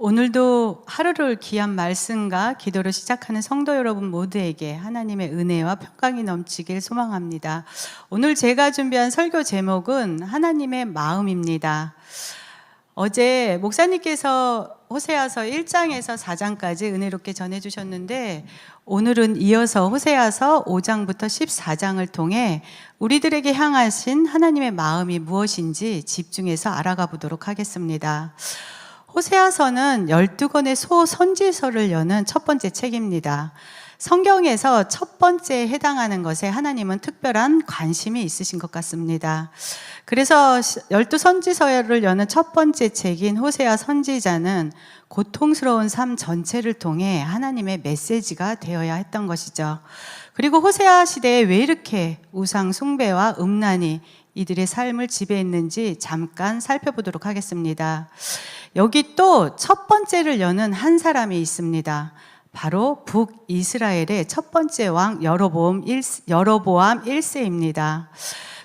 오늘도 하루를 귀한 말씀과 기도로 시작하는 성도 여러분 모두에게 하나님의 은혜와 평강이 넘치길 소망합니다. 오늘 제가 준비한 설교 제목은 하나님의 마음입니다. 어제 목사님께서 호세아서 1장에서 4장까지 은혜롭게 전해주셨는데, 오늘은 이어서 호세아서 5장부터 14장을 통해 우리들에게 향하신 하나님의 마음이 무엇인지 집중해서 알아가 보도록 하겠습니다. 호세아서는 12권의 소선지서를 여는 첫 번째 책입니다. 성경에서 첫 번째에 해당하는 것에 하나님은 특별한 관심이 있으신 것 같습니다. 그래서 12선지서를 여는 첫 번째 책인 호세아 선지자는 고통스러운 삶 전체를 통해 하나님의 메시지가 되어야 했던 것이죠. 그리고 호세아 시대에 왜 이렇게 우상 숭배와 음란이 이들의 삶을 지배했는지 잠깐 살펴보도록 하겠습니다. 여기 또 첫 번째를 여는 한 사람이 있습니다. 바로 북이스라엘의 첫 번째 왕 여로보암 1세입니다.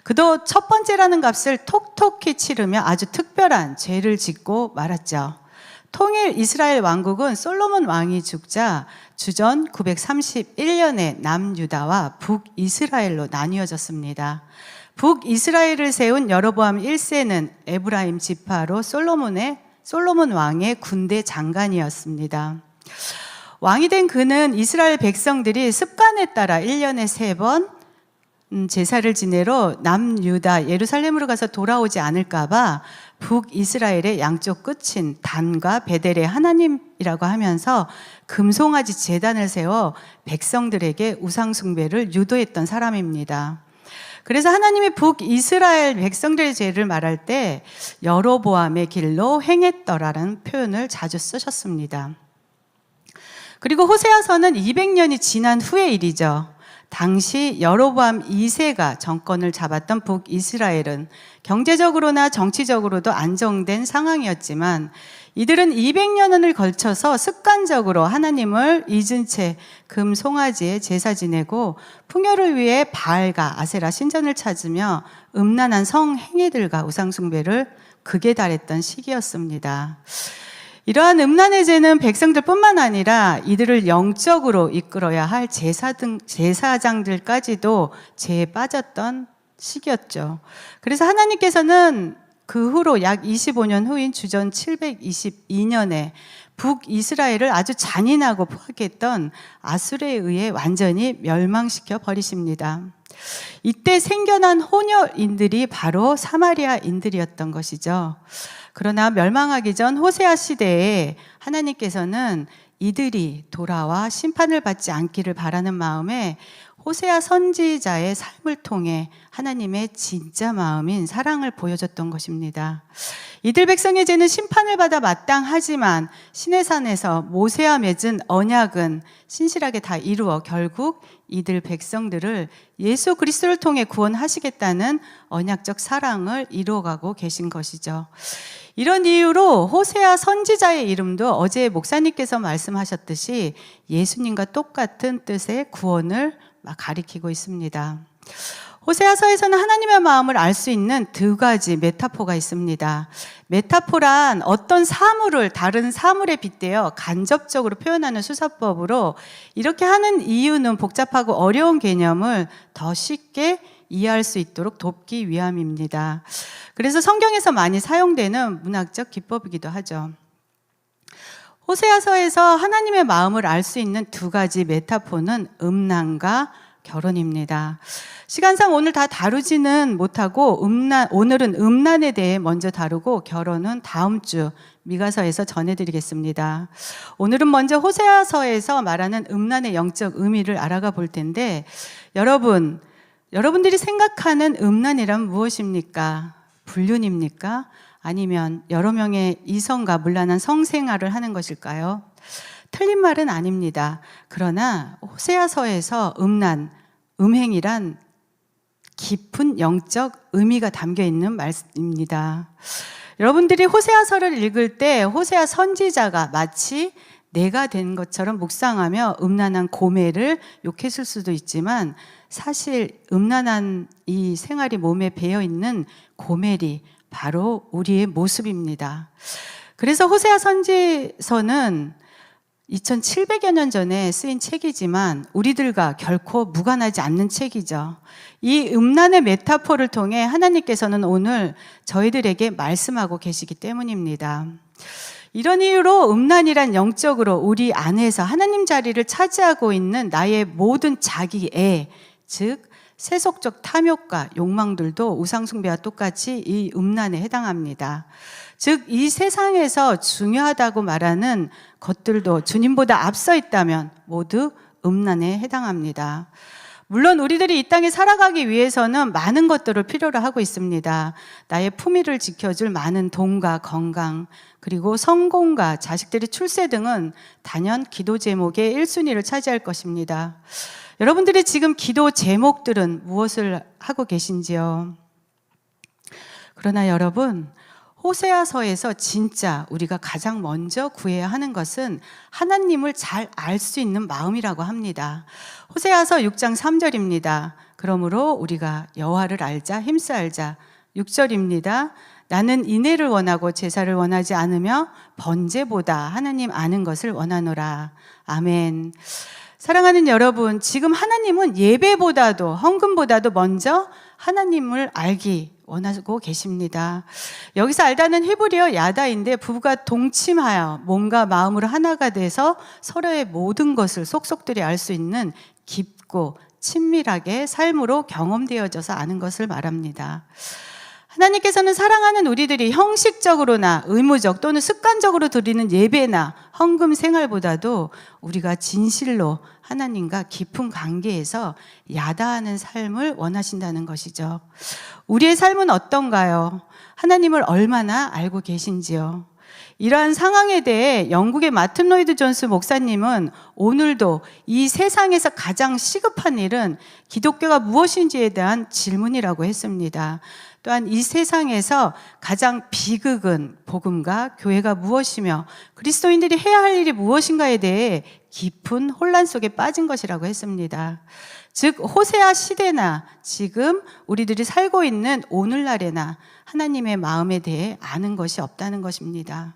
그도 첫 번째라는 값을 톡톡히 치르며 아주 특별한 죄를 짓고 말았죠. 통일 이스라엘 왕국은 솔로몬 왕이 죽자 주전 931년에 남유다와 북이스라엘로 나뉘어졌습니다. 북이스라엘을 세운 여로보암 1세는 에브라임 지파로 솔로몬 왕의 군대 장관이었습니다. 왕이 된 그는 이스라엘 백성들이 습관에 따라 1년에 3번 제사를 지내러 남유다 예루살렘으로 가서 돌아오지 않을까 봐 북이스라엘의 양쪽 끝인 단과 베델의 하나님이라고 하면서 금송아지 제단을 세워 백성들에게 우상숭배를 유도했던 사람입니다. 그래서 하나님이 북이스라엘 백성들의 죄를 말할 때 여로보암의 길로 행했더라라는 표현을 자주 쓰셨습니다. 그리고 호세아서는 200년이 지난 후의 일이죠. 당시 여로보암 2세가 정권을 잡았던 북이스라엘은 경제적으로나 정치적으로도 안정된 상황이었지만 이들은 200년을 걸쳐서 습관적으로 하나님을 잊은 채 금송아지에 제사 지내고 풍요를 위해 바알과 아세라 신전을 찾으며 음란한 성행위들과 우상숭배를 극에 달했던 시기였습니다. 이러한 음란의 죄는 백성들뿐만 아니라 이들을 영적으로 이끌어야 할 제사장들까지도 죄에 빠졌던 시기였죠. 그래서 하나님께서는 그 후로 약 25년 후인 주전 722년에 북이스라엘을 아주 잔인하고 포악했던 아수르에 의해 완전히 멸망시켜 버리십니다. 이때 생겨난 혼혈인들이 바로 사마리아인들이었던 것이죠. 그러나 멸망하기 전 호세아 시대에 하나님께서는 이들이 돌아와 심판을 받지 않기를 바라는 마음에 호세아 선지자의 삶을 통해 하나님의 진짜 마음인 사랑을 보여줬던 것입니다. 이들 백성의 죄는 심판을 받아 마땅하지만 시내산에서 모세와 맺은 언약은 신실하게 다 이루어 결국 이들 백성들을 예수 그리스도를 통해 구원하시겠다는 언약적 사랑을 이루어가고 계신 것이죠. 이런 이유로 호세아 선지자의 이름도 어제 목사님께서 말씀하셨듯이 예수님과 똑같은 뜻의 구원을 가리키고 있습니다. 호세아서에서는 하나님의 마음을 알 수 있는 두 가지 메타포가 있습니다. 메타포란 어떤 사물을 다른 사물에 빗대어 간접적으로 표현하는 수사법으로 이렇게 하는 이유는 복잡하고 어려운 개념을 더 쉽게 이해할 수 있도록 돕기 위함입니다. 그래서 성경에서 많이 사용되는 문학적 기법이기도 하죠. 호세아서에서 하나님의 마음을 알 수 있는 두 가지 메타포는 음란과 결혼입니다. 시간상 오늘 다 다루지는 못하고 오늘은 음란에 대해 먼저 다루고 결혼은 다음 주 미가서에서 전해드리겠습니다. 오늘은 먼저 호세아서에서 말하는 음란의 영적 의미를 알아가 볼 텐데, 여러분들이 생각하는 음란이란 무엇입니까? 불륜입니까? 아니면 여러 명의 이성과 문란한 성생활을 하는 것일까요? 틀린 말은 아닙니다. 그러나 호세아서에서 음행이란 깊은 영적 의미가 담겨 있는 말씀입니다. 여러분들이 호세아서를 읽을 때 호세아 선지자가 마치 내가 된 것처럼 묵상하며 음란한 고멜을 욕했을 수도 있지만 사실 음란한 이 생활이 몸에 배어 있는 고멜이 바로 우리의 모습입니다. 그래서 호세아 선지서는 2700여 년 전에 쓰인 책이지만 우리들과 결코 무관하지 않는 책이죠. 이 음란의 메타포를 통해 하나님께서는 오늘 저희들에게 말씀하고 계시기 때문입니다. 이런 이유로 음란이란 영적으로 우리 안에서 하나님 자리를 차지하고 있는 나의 모든 자기애, 즉 세속적 탐욕과 욕망들도 우상숭배와 똑같이 이 음란에 해당합니다. 즉 이 세상에서 중요하다고 말하는 것들도 주님보다 앞서 있다면 모두 음란에 해당합니다. 물론 우리들이 이 땅에 살아가기 위해서는 많은 것들을 필요로 하고 있습니다. 나의 품위를 지켜줄 많은 돈과 건강, 그리고 성공과 자식들의 출세 등은 단연 기도 제목의 1순위를 차지할 것입니다. 여러분들이 지금 기도 제목들은 무엇을 하고 계신지요? 그러나 여러분, 호세아서에서 진짜 우리가 가장 먼저 구해야 하는 것은 하나님을 잘 알 수 있는 마음이라고 합니다. 호세아서 6장 3절입니다. 그러므로 우리가 여호와를 알자, 힘써 알자. 6절입니다. 나는 인애를 원하고 제사를 원하지 않으며 번제보다 하나님 아는 것을 원하노라. 아멘. 사랑하는 여러분, 지금 하나님은 예배보다도 헌금보다도 먼저 하나님을 알기 원하고 계십니다. 여기서 알다는 히브리어 야다인데 부부가 동침하여 몸과 마음으로 하나가 돼서 서로의 모든 것을 속속들이 알 수 있는 깊고 친밀하게 삶으로 경험되어져서 아는 것을 말합니다. 하나님께서는 사랑하는 우리들이 형식적으로나 의무적 또는 습관적으로 드리는 예배나 헌금 생활보다도 우리가 진실로 하나님과 깊은 관계에서 야다하는 삶을 원하신다는 것이죠. 우리의 삶은 어떤가요? 하나님을 얼마나 알고 계신지요? 이러한 상황에 대해 영국의 마틴 로이드 존스 목사님은 오늘도 이 세상에서 가장 시급한 일은 기독교가 무엇인지에 대한 질문이라고 했습니다. 또한 이 세상에서 가장 비극은 복음과 교회가 무엇이며 그리스도인들이 해야 할 일이 무엇인가에 대해 깊은 혼란 속에 빠진 것이라고 했습니다. 즉 호세아 시대나 지금 우리들이 살고 있는 오늘날에나 하나님의 마음에 대해 아는 것이 없다는 것입니다.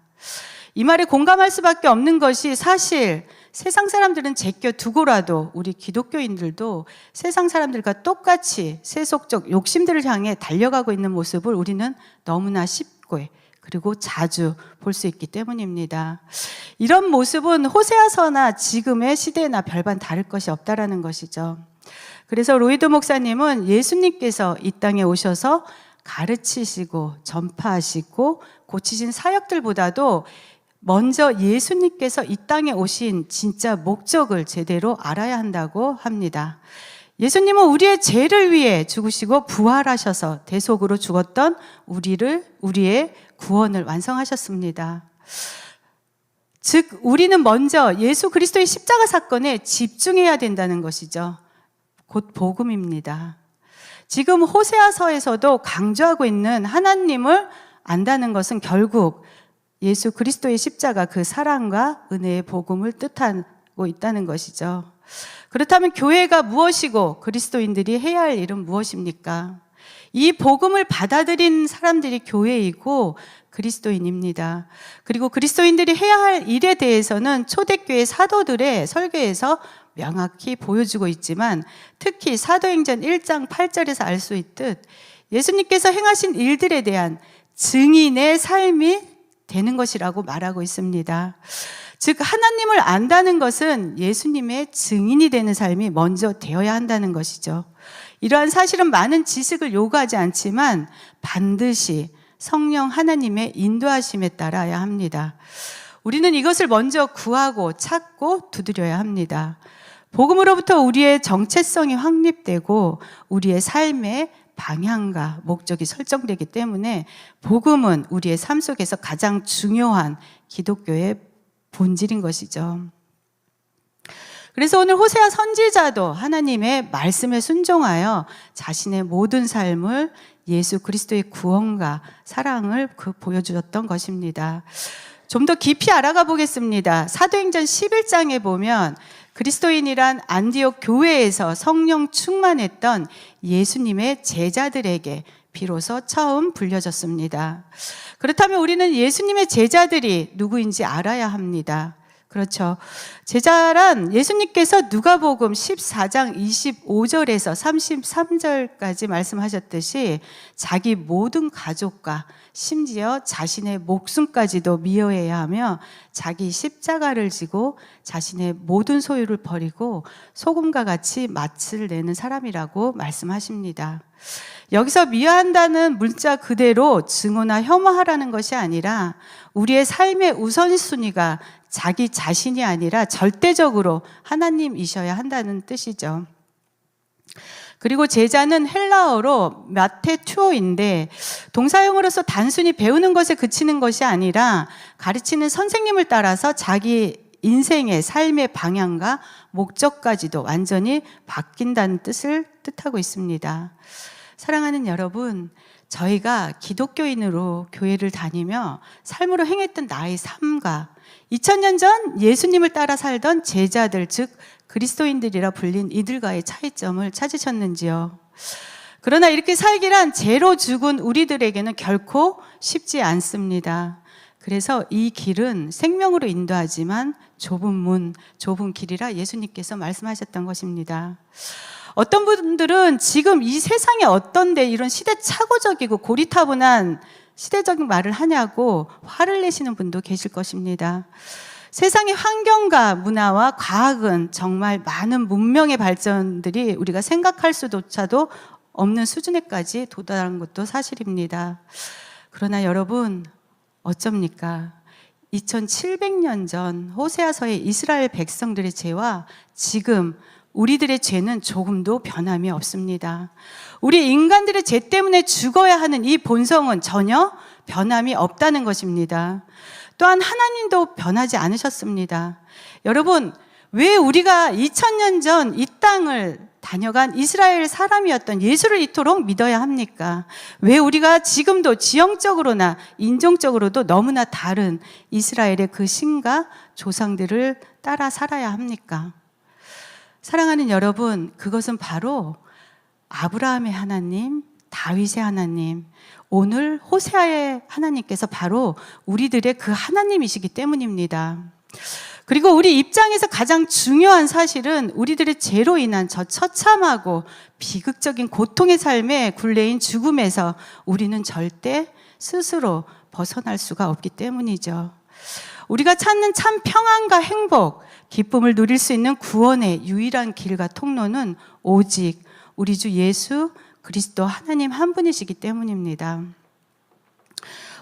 이 말에 공감할 수밖에 없는 것이 사실 세상 사람들은 제껴두고라도 우리 기독교인들도 세상 사람들과 똑같이 세속적 욕심들을 향해 달려가고 있는 모습을 우리는 너무나 쉽게 그리고 자주 볼 수 있기 때문입니다. 이런 모습은 호세아서나 지금의 시대나 별반 다를 것이 없다라는 것이죠. 그래서 로이드 목사님은 예수님께서 이 땅에 오셔서 가르치시고 전파하시고 고치신 사역들보다도 먼저 예수님께서 이 땅에 오신 진짜 목적을 제대로 알아야 한다고 합니다. 예수님은 우리의 죄를 위해 죽으시고 부활하셔서 대속으로 죽었던 우리의 구원을 완성하셨습니다. 즉 우리는 먼저 예수 그리스도의 십자가 사건에 집중해야 된다는 것이죠. 곧 복음입니다. 지금 호세아서에서도 강조하고 있는 하나님을 안다는 것은 결국 예수 그리스도의 십자가 그 사랑과 은혜의 복음을 뜻하고 있다는 것이죠. 그렇다면 교회가 무엇이고 그리스도인들이 해야 할 일은 무엇입니까? 이 복음을 받아들인 사람들이 교회이고 그리스도인입니다. 그리고 그리스도인들이 해야 할 일에 대해서는 초대교회 사도들의 설교에서 명확히 보여주고 있지만 특히 사도행전 1장 8절에서 알 수 있듯 예수님께서 행하신 일들에 대한 증인의 삶이 되는 것이라고 말하고 있습니다. 즉 하나님을 안다는 것은 예수님의 증인이 되는 삶이 먼저 되어야 한다는 것이죠. 이러한 사실은 많은 지식을 요구하지 않지만 반드시 성령 하나님의 인도하심에 따라야 합니다. 우리는 이것을 먼저 구하고 찾고 두드려야 합니다. 복음으로부터 우리의 정체성이 확립되고 우리의 삶의 방향과 목적이 설정되기 때문에 복음은 우리의 삶 속에서 가장 중요한 기독교의 본질인 것이죠. 그래서 오늘 호세아 선지자도 하나님의 말씀에 순종하여 자신의 모든 삶을 예수 그리스도의 구원과 사랑을 보여주었던 것입니다. 좀 더 깊이 알아가 보겠습니다. 사도행전 11장에 보면 그리스도인이란 안디옥 교회에서 성령 충만했던 예수님의 제자들에게 비로소 처음 불려졌습니다. 그렇다면 우리는 예수님의 제자들이 누구인지 알아야 합니다. 그렇죠. 제자란 예수님께서 누가복음 14장 25절에서 33절까지 말씀하셨듯이 자기 모든 가족과 심지어 자신의 목숨까지도 미워해야 하며 자기 십자가를 지고 자신의 모든 소유를 버리고 소금과 같이 맛을 내는 사람이라고 말씀하십니다. 여기서 미워한다는 문자 그대로 증오나 혐오하라는 것이 아니라 우리의 삶의 우선순위가 자기 자신이 아니라 절대적으로 하나님이셔야 한다는 뜻이죠. 그리고 제자는 헬라어로 마테투오인데 동사용어로서 단순히 배우는 것에 그치는 것이 아니라 가르치는 선생님을 따라서 자기 인생의 삶의 방향과 목적까지도 완전히 바뀐다는 뜻을 뜻하고 있습니다. 사랑하는 여러분, 저희가 기독교인으로 교회를 다니며 삶으로 행했던 나의 삶과 2000년 전 예수님을 따라 살던 제자들, 즉 그리스도인들이라 불린 이들과의 차이점을 찾으셨는지요? 그러나 이렇게 살기란 죄로 죽은 우리들에게는 결코 쉽지 않습니다. 그래서 이 길은 생명으로 인도하지만 좁은 문, 좁은 길이라 예수님께서 말씀하셨던 것입니다. 어떤 분들은 지금 이 세상에 어떤데 이런 시대착오적이고 고리타분한 시대적인 말을 하냐고 화를 내시는 분도 계실 것입니다. 세상의 환경과 문화와 과학은 정말 많은 문명의 발전들이 우리가 생각할 수조차도 없는 수준에까지 도달한 것도 사실입니다. 그러나 여러분, 어쩝니까? 2700년 전 호세아서의 이스라엘 백성들의 죄와 지금 우리들의 죄는 조금도 변함이 없습니다. 우리 인간들의 죄 때문에 죽어야 하는 이 본성은 전혀 변함이 없다는 것입니다. 또한 하나님도 변하지 않으셨습니다. 여러분, 왜 우리가 2000년 전 이 땅을 다녀간 이스라엘 사람이었던 예수를 이토록 믿어야 합니까? 왜 우리가 지금도 지형적으로나 인종적으로도 너무나 다른 이스라엘의 그 신과 조상들을 따라 살아야 합니까? 사랑하는 여러분, 그것은 바로 아브라함의 하나님, 다윗의 하나님, 오늘 호세아의 하나님께서 바로 우리들의 그 하나님이시기 때문입니다. 그리고 우리 입장에서 가장 중요한 사실은 우리들의 죄로 인한 저 처참하고 비극적인 고통의 삶의 굴레인 죽음에서 우리는 절대 스스로 벗어날 수가 없기 때문이죠. 우리가 찾는 참 평안과 행복, 기쁨을 누릴 수 있는 구원의 유일한 길과 통로는 오직 우리 주 예수 그리스도 하나님 한 분이시기 때문입니다.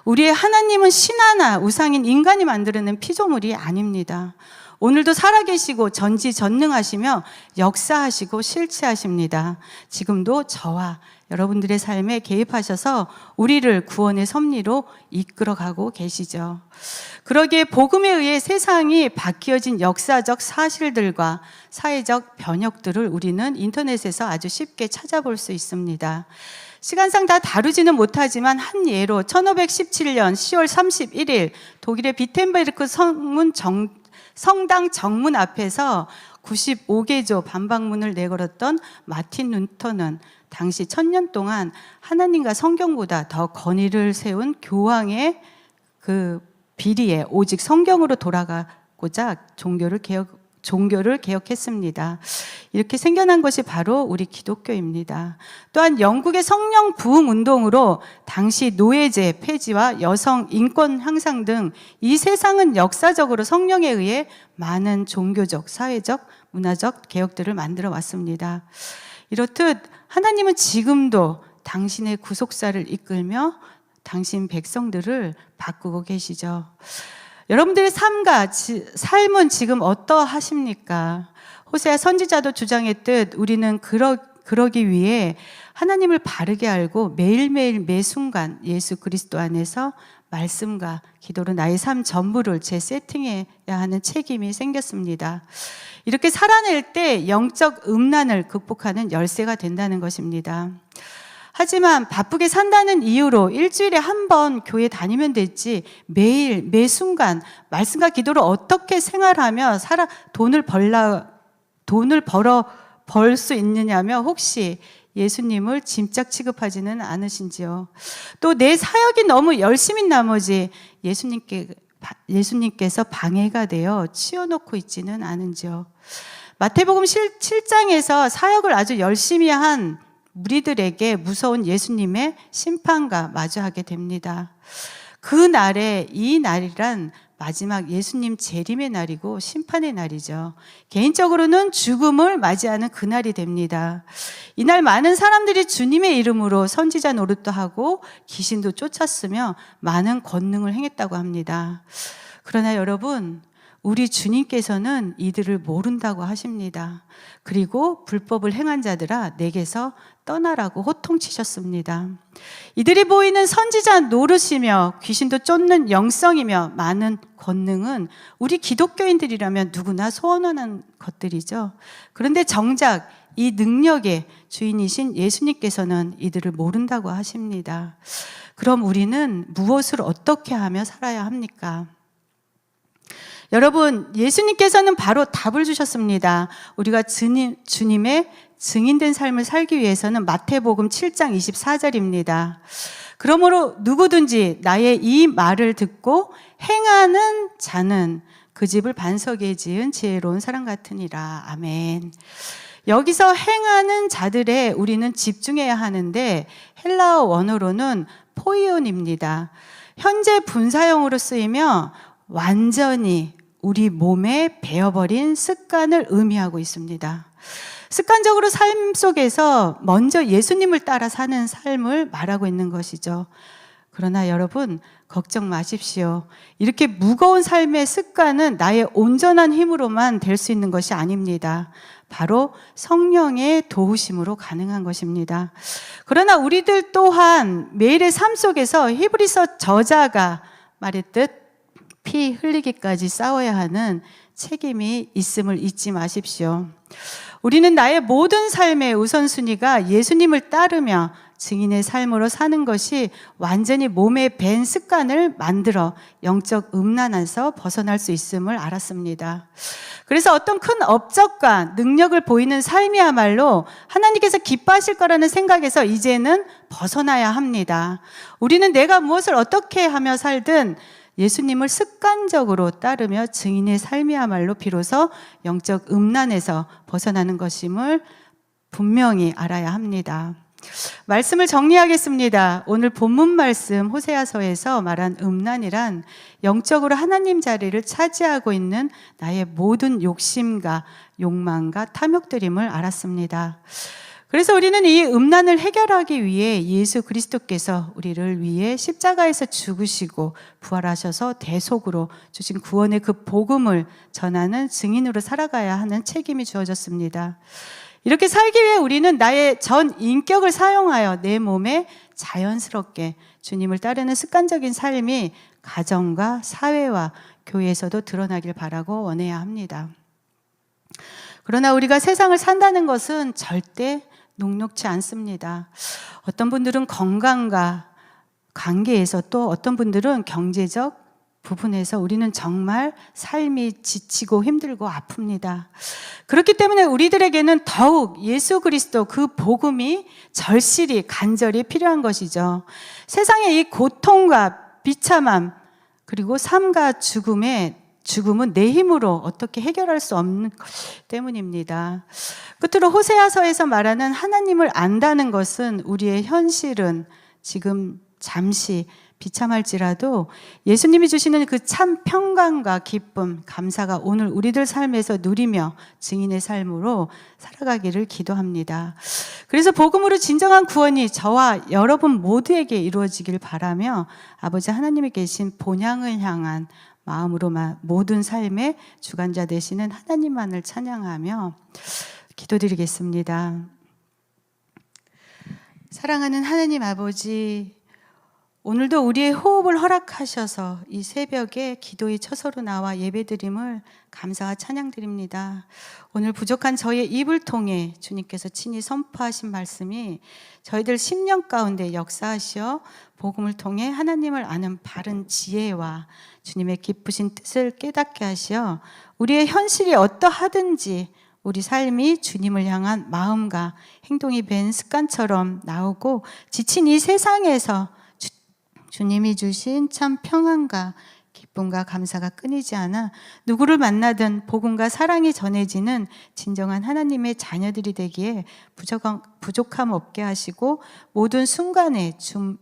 우리의 하나님은 신하나 우상인 인간이 만들어낸 피조물이 아닙니다. 오늘도 살아계시고 전지전능하시며 역사하시고 실체하십니다. 지금도 저와 여러분들의 삶에 개입하셔서 우리를 구원의 섭리로 이끌어가고 계시죠. 그러기에 복음에 의해 세상이 바뀌어진 역사적 사실들과 사회적 변혁들을 우리는 인터넷에서 아주 쉽게 찾아볼 수 있습니다. 시간상 다 다루지는 못하지만 한 예로 1517년 10월 31일 독일의 비텐베르크 성당 정문 앞에서 95개조 반박문을 내걸었던 마틴 루터는 당시 1000년 동안 하나님과 성경보다 더 권위를 세운 교황의 그 비리에 오직 성경으로 돌아가고자 종교를 개혁했습니다. 이렇게 생겨난 것이 바로 우리 기독교입니다. 또한 영국의 성령 부흥 운동으로 당시 노예제 폐지와 여성 인권 향상 등 이 세상은 역사적으로 성령에 의해 많은 종교적, 사회적, 문화적 개혁들을 만들어 왔습니다. 이렇듯 하나님은 지금도 당신의 구속사를 이끌며 당신 백성들을 바꾸고 계시죠. 여러분들의 삶은 지금 어떠하십니까? 호세아 선지자도 주장했듯 우리는 그러기 위해 하나님을 바르게 알고 매일매일 매 순간 예수 그리스도 안에서 말씀과 기도로 나의 삶 전부를 재세팅해야 하는 책임이 생겼습니다. 이렇게 살아낼 때 영적 음란을 극복하는 열쇠가 된다는 것입니다. 하지만 바쁘게 산다는 이유로 일주일에 한 번 교회 다니면 됐지 매일 매 순간 말씀과 기도로 어떻게 생활하며 돈을 벌 수 있느냐며 혹시 예수님을 짐짝 취급하지는 않으신지요? 또 내 사역이 너무 열심인 나머지 예수님께서 방해가 되어 치워놓고 있지는 않은지요? 마태복음 7장에서 사역을 아주 열심히 한 무리들에게 무서운 예수님의 심판과 마주하게 됩니다. 그 날에, 이 날이란 마지막 예수님 재림의 날이고 심판의 날이죠. 개인적으로는 죽음을 맞이하는 그날이 됩니다. 이날 많은 사람들이 주님의 이름으로 선지자 노릇도 하고 귀신도 쫓았으며 많은 권능을 행했다고 합니다. 그러나 여러분, 우리 주님께서는 이들을 모른다고 하십니다. 그리고 불법을 행한 자들아 내게서 떠나라고 호통치셨습니다. 이들이 보이는 선지자 노릇이며 귀신도 쫓는 영성이며 많은 권능은 우리 기독교인들이라면 누구나 소원하는 것들이죠. 그런데 정작 이 능력의 주인이신 예수님께서는 이들을 모른다고 하십니다. 그럼 우리는 무엇을 어떻게 하며 살아야 합니까? 여러분, 예수님께서는 바로 답을 주셨습니다. 우리가 주님의 증인된 삶을 살기 위해서는 마태복음 7장 24절입니다. 그러므로 누구든지 나의 이 말을 듣고 행하는 자는 그 집을 반석에 지은 지혜로운 사람 같으니라. 아멘. 여기서 행하는 자들에 우리는 집중해야 하는데 헬라어 원어로는 포이온입니다. 현재 분사형으로 쓰이며 완전히 우리 몸에 배어버린 습관을 의미하고 있습니다. 습관적으로 삶 속에서 먼저 예수님을 따라 사는 삶을 말하고 있는 것이죠. 그러나 여러분, 걱정 마십시오. 이렇게 무거운 삶의 습관은 나의 온전한 힘으로만 될 수 있는 것이 아닙니다. 바로 성령의 도우심으로 가능한 것입니다. 그러나 우리들 또한 매일의 삶 속에서 히브리서 저자가 말했듯 피 흘리기까지 싸워야 하는 책임이 있음을 잊지 마십시오. 우리는 나의 모든 삶의 우선순위가 예수님을 따르며 증인의 삶으로 사는 것이 완전히 몸에 밴 습관을 만들어 영적 음란에서 벗어날 수 있음을 알았습니다. 그래서 어떤 큰 업적과 능력을 보이는 삶이야말로 하나님께서 기뻐하실 거라는 생각에서 이제는 벗어나야 합니다. 우리는 내가 무엇을 어떻게 하며 살든 예수님을 습관적으로 따르며 증인의 삶이야말로 비로소 영적 음란에서 벗어나는 것임을 분명히 알아야 합니다. 말씀을 정리하겠습니다. 오늘 본문 말씀 호세아서에서 말한 음란이란 영적으로 하나님 자리를 차지하고 있는 나의 모든 욕심과 욕망과 탐욕들임을 알았습니다. 그래서 우리는 이 음란을 해결하기 위해 예수 그리스도께서 우리를 위해 십자가에서 죽으시고 부활하셔서 대속으로 주신 구원의 그 복음을 전하는 증인으로 살아가야 하는 책임이 주어졌습니다. 이렇게 살기 위해 우리는 나의 전 인격을 사용하여 내 몸에 자연스럽게 주님을 따르는 습관적인 삶이 가정과 사회와 교회에서도 드러나길 바라고 원해야 합니다. 그러나 우리가 세상을 산다는 것은 절대 녹록지 않습니다. 어떤 분들은 건강과 관계에서 또 어떤 분들은 경제적 부분에서 우리는 정말 삶이 지치고 힘들고 아픕니다. 그렇기 때문에 우리들에게는 더욱 예수 그리스도 그 복음이 절실히 간절히 필요한 것이죠. 세상의 이 고통과 비참함 그리고 삶과 죽음은 내 힘으로 어떻게 해결할 수 없는 것 때문입니다. 끝으로 호세아서에서 말하는 하나님을 안다는 것은 우리의 현실은 지금 잠시 비참할지라도 예수님이 주시는 그 참 평강과 기쁨, 감사가 오늘 우리들 삶에서 누리며 증인의 삶으로 살아가기를 기도합니다. 그래서 복음으로 진정한 구원이 저와 여러분 모두에게 이루어지길 바라며 아버지 하나님이 계신 본향을 향한 마음으로 모든 삶의 주관자 되시는 하나님만을 찬양하며 기도드리겠습니다. 사랑하는 하나님 아버지, 오늘도 우리의 호흡을 허락하셔서 이 새벽에 기도의 처소로 나와 예배드림을 감사와 찬양드립니다. 오늘 부족한 저의 입을 통해 주님께서 친히 선포하신 말씀이 저희들 심령 가운데 역사하시어 복음을 통해 하나님을 아는 바른 지혜와 주님의 기쁘신 뜻을 깨닫게 하시어 우리의 현실이 어떠하든지 우리 삶이 주님을 향한 마음과 행동이 된 습관처럼 나오고 지친 이 세상에서 주님이 주신 참 평안과 기쁨과 감사가 끊이지 않아 누구를 만나든 복음과 사랑이 전해지는 진정한 하나님의 자녀들이 되기에 부족함 없게 하시고 모든 순간에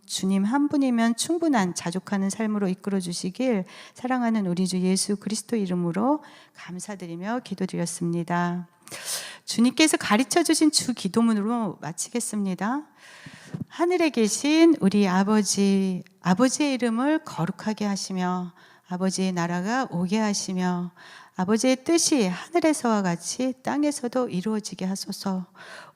주님 한 분이면 충분한 자족하는 삶으로 이끌어 주시길 사랑하는 우리 주 예수 그리스도 이름으로 감사드리며 기도드렸습니다. 주님께서 가르쳐 주신 주 기도문으로 마치겠습니다. 하늘에 계신 우리 아버지의 이름을 거룩하게 하시며 아버지의 나라가 오게 하시며 아버지의 뜻이 하늘에서와 같이 땅에서도 이루어지게 하소서.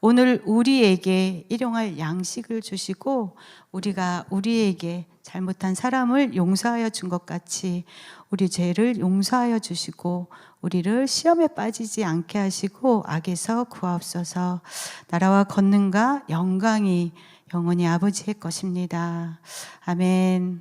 오늘 우리에게 일용할 양식을 주시고 우리가 우리에게 잘못한 사람을 용서하여 준 것 같이 우리 죄를 용서하여 주시고 우리를 시험에 빠지지 않게 하시고 악에서 구하옵소서. 나라와 권능과 영광이 영원히 아버지의 것입니다. 아멘.